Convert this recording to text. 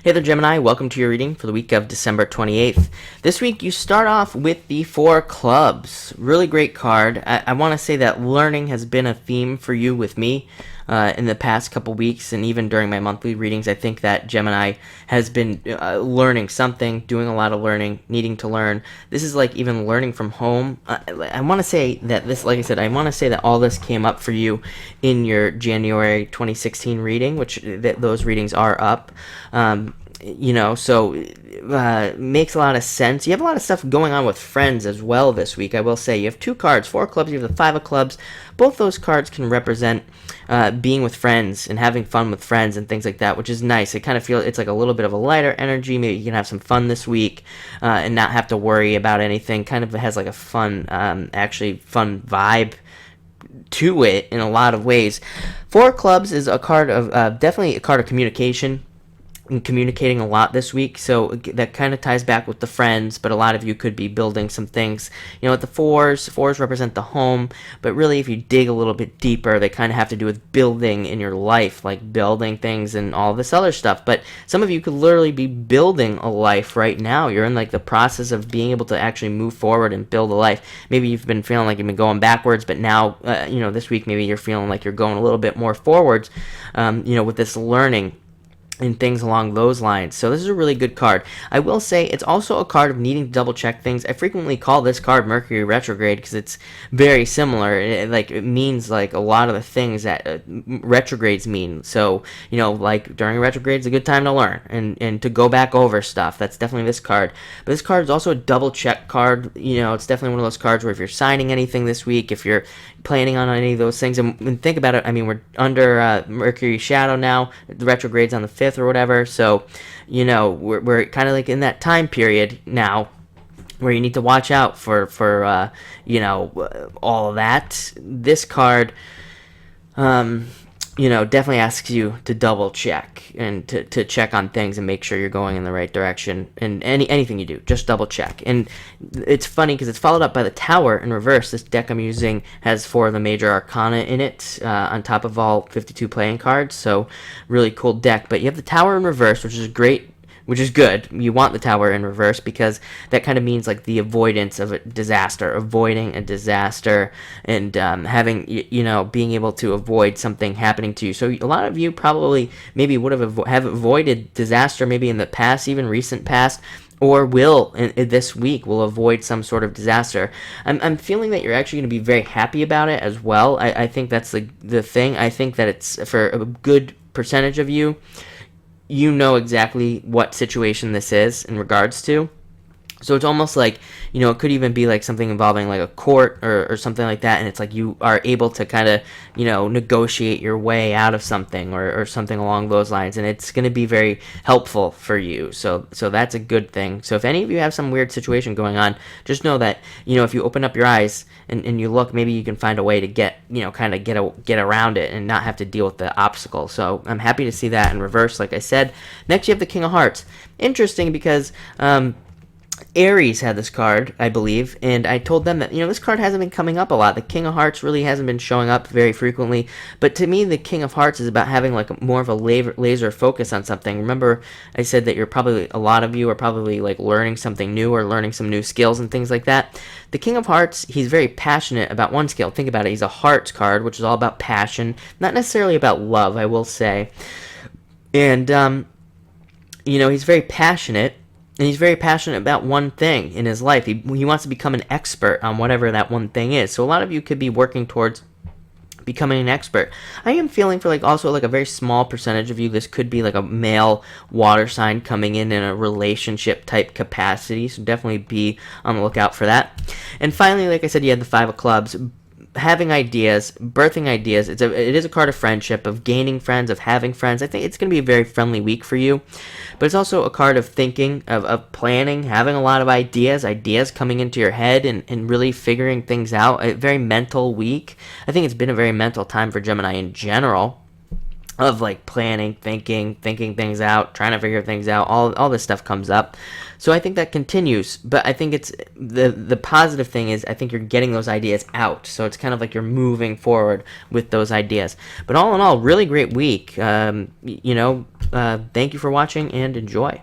Hey there, Gemini. Welcome to your reading for the week of December 28th. This week, you start off with the Four Clubs. Really great card. I want to say that learning has been a theme for you with me in the past couple weeks, and even during my monthly readings. I think that Gemini has been learning something, doing a lot of learning, needing to learn. This is like even learning from home. I want to say that this, like I said, I want to say that all this came up for you in your January 2016 reading, which those readings are up. So makes a lot of sense. You have a lot of stuff going on with friends as well this week. I will say you have two cards, Four of Clubs, you have the Five of Clubs. Both those cards can represent being with friends and having fun with friends and things like that, which is nice. It kind of feels it's like a little bit of a lighter energy. Maybe you can have some fun this week and not have to worry about anything. Kind of has like a fun, actually fun vibe to it in a lot of ways. Four of Clubs is a card of definitely a card of communication. And communicating a lot this week, so that kind of ties back with the friends, but a lot of you could be building some things. With the fours represent the home, but really if you dig a little bit deeper, they kind of have to do with building in your life, like building things and all this other stuff. But some of you could literally be building a life right now. You're in like the process of being able to actually move forward and build a life. Maybe you've been feeling like you've been going backwards, but now, this week maybe you're feeling like you're going a little bit more forwards, with this learning and things along those lines. So this is a really good card. I will say it's also a card of needing to double check things. I frequently call this card Mercury retrograde because it's very similar. It means like a lot of the things that retrogrades mean. So like during retrograde is a good time to learn and to go back over stuff. That's definitely this card. But this card is also a double check card. It's definitely one of those cards where if you're signing anything this week, if you're planning on any of those things, and think about it. I mean, we're under Mercury shadow now. The retrograde's on the 5th or whatever. So, we're kind of like in that time period now where you need to watch out for all of that. This card, definitely asks you to double check and to check on things and make sure you're going in the right direction. And anything you do, just double check. And it's funny because it's followed up by the Tower in reverse. This deck I'm using has 4 of the major Arcana in it, on top of all 52 playing cards. So really cool deck. But you have the Tower in reverse, which is great. Which is good. You want the Tower in reverse because that kind of means like the avoidance of a disaster, avoiding a disaster, and having being able to avoid something happening to you. So a lot of you probably maybe would have avoided disaster maybe in the past, even recent past, or will in this week will avoid some sort of disaster. I'm feeling that you're actually going to be very happy about it as well. I think that's the thing. I think that it's for a good percentage of you. You know exactly what situation this is in regards to. So it's almost like, it could even be like something involving like a court or something like that, and it's like you are able to kind of, negotiate your way out of something or something along those lines, and it's going to be very helpful for you. So that's a good thing. So if any of you have some weird situation going on, just know that, if you open up your eyes and you look, maybe you can find a way to get around it and not have to deal with the obstacle. So I'm happy to see that in reverse, like I said. Next, you have the King of Hearts. Interesting because, Aries had this card, I believe, and I told them that, this card hasn't been coming up a lot. The King of Hearts really hasn't been showing up very frequently, but to me, the King of Hearts is about having like more of a laser focus on something. Remember, I said that a lot of you are probably like learning something new or learning some new skills and things like that. The King of Hearts, he's very passionate about one skill. Think about it. He's a Hearts card, which is all about passion, not necessarily about love, I will say. And, he's very passionate. And he's very passionate about one thing in his life. He wants to become an expert on whatever that one thing is. So a lot of you could be working towards becoming an expert. I am feeling for also a very small percentage of you, this could be like a male water sign coming in a relationship type capacity. So definitely be on the lookout for that. And finally, like I said, you had the Five of Clubs. Having ideas, birthing ideas. It is a card of friendship, of gaining friends, of having friends. I think it's going to be a very friendly week for you. But it's also a card of thinking, of planning, having a lot of ideas coming into your head and really figuring things out. A very mental week. I think it's been a very mental time for Gemini in general. Of like planning, thinking things out, trying to figure things out. All this stuff comes up. So I think that continues, but I think it's the positive thing is I think you're getting those ideas out. So it's kind of like you're moving forward with those ideas. But all in all, really great week. thank you for watching and enjoy.